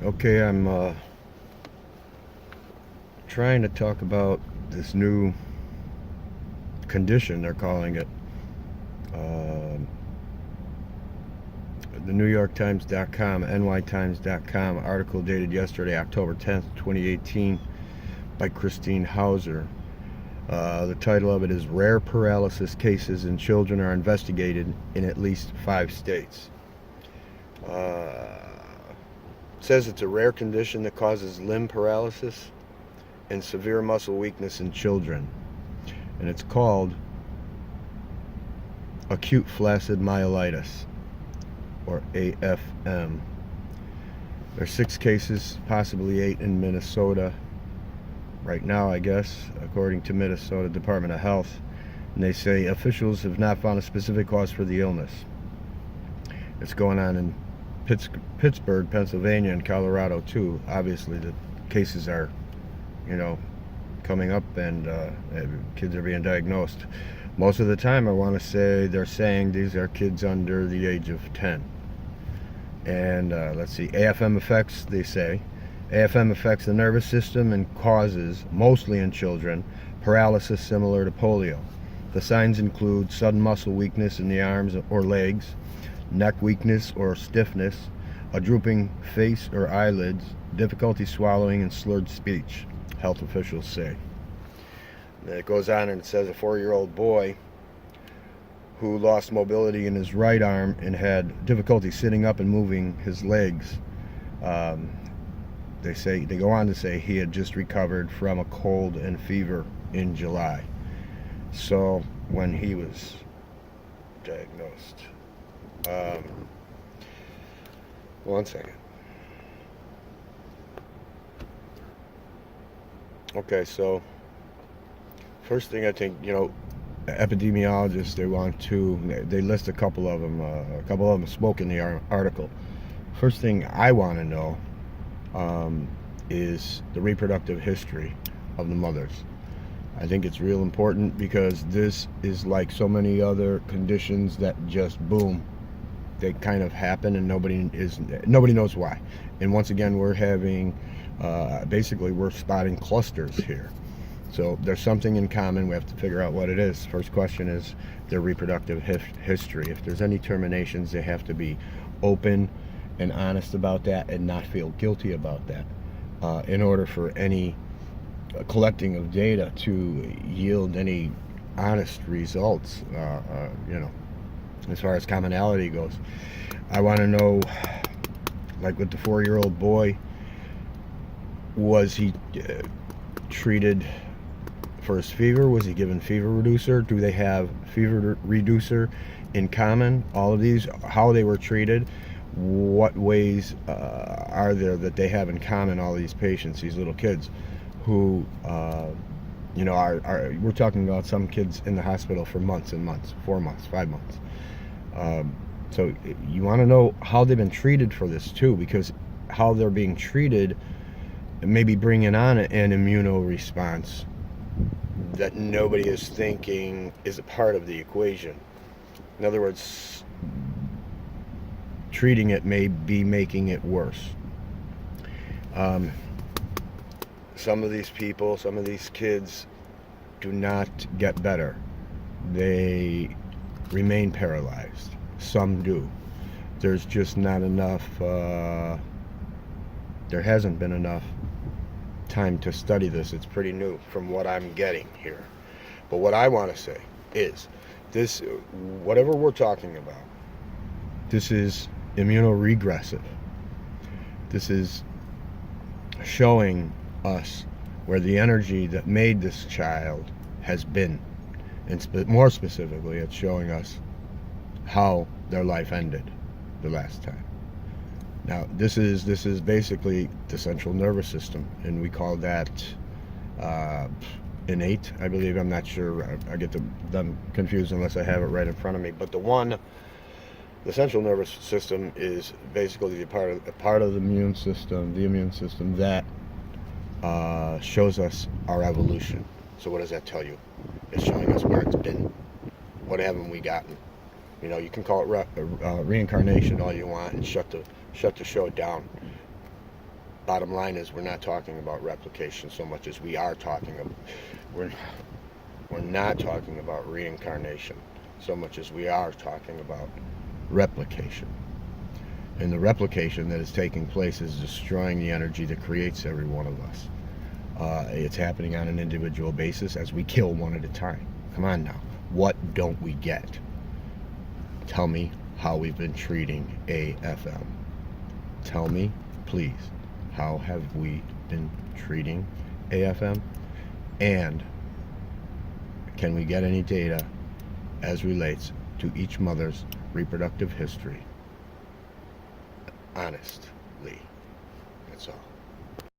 Okay, I'm trying to talk about this new condition, they're calling it. Uh, the New York Times.com, NYTimes.com article dated yesterday, October 10th, 2018, by Christine Hauser. The title of it is Rare Paralysis Cases in Children Are Investigated in at least 5 states. It says it's a rare condition that causes limb paralysis and severe muscle weakness in children. And it's called Acute Flaccid Myelitis, or A.F.M. There's 6 cases, possibly 8 in Minnesota right now, I guess, according to Minnesota Department of Health. And they say officials have not found a specific cause for the illness. It's going on in Pittsburgh, Pennsylvania, and Colorado too. Obviously, the cases are, coming up, and kids are being diagnosed. Most of the time, I want to say they're saying these are kids under the age of 10. And let's see, A.F.M effects, they say. A.F.M affects the nervous system and causes, mostly in children, paralysis similar to polio. The signs include sudden muscle weakness in the arms or legs, neck weakness or stiffness, a drooping face or eyelids, difficulty swallowing, and slurred speech, health officials say. And it goes on and it says a 4-year-old boy who lost mobility in his right arm and had difficulty sitting up and moving his legs. They go on to say he had just recovered from a cold and fever in July. So when he was diagnosed, one second. Okay, so first thing I think, epidemiologists, they list a couple of them spoke in the article. First thing I want to know is the reproductive history of the mothers. I think it's real important because this is like so many other conditions that just boom, they kind of happen and nobody knows why. And once again, we're having we're spotting clusters here. So there's something in common. We have to figure out what it is. First question is their reproductive history. If there's any terminations, they have to be open and honest about that and not feel guilty about that in order for any collecting of data to yield any honest results, as far as commonality goes. I want to know, like with the 4-year-old boy, was he treated for his fever? Was he given fever reducer? Do they have fever reducer in common? All of these, how they were treated, what ways are there that they have in common, all these patients, these little kids who we're talking about some kids in the hospital for months and months, 4 months, 5 months. So you want to know how they've been treated for this too, because how they're being treated maybe bringing on an immuno response that nobody is thinking is a part of the equation. In other words, treating it may be making it worse. Some of these people, some of these kids do not get better. They remain paralyzed. Some do. There's just not enough, there hasn't been enough time to study this. It's pretty new from what I'm getting here. But what I want to say is this, whatever we're talking about, this is immunoregressive. This is showing us where the energy that made this child has been, and more specifically, it's showing us how their life ended the last time. Now, this is basically the central nervous system, and we call that innate, I believe. I'm not sure. I get them confused unless I have it right in front of me. But the central nervous system is basically a part of the immune system that shows us our evolution. So what does that tell you? It's showing us where it's been. What haven't we gotten? You can call it reincarnation all you want and shut the show down. bottom line is we're not talking about replication so much as we are talking about, we're not talking about reincarnation so much as we are talking about replication. And the replication that is taking place is destroying the energy that creates every one of us. It's happening on an individual basis as we kill one at a time. Come on now. What don't we get? Tell me how we've been treating A.F.M. Tell me, please, how have we been treating A.F.M.? And can we get any data as relates to each mother's reproductive history? Honestly. That's all.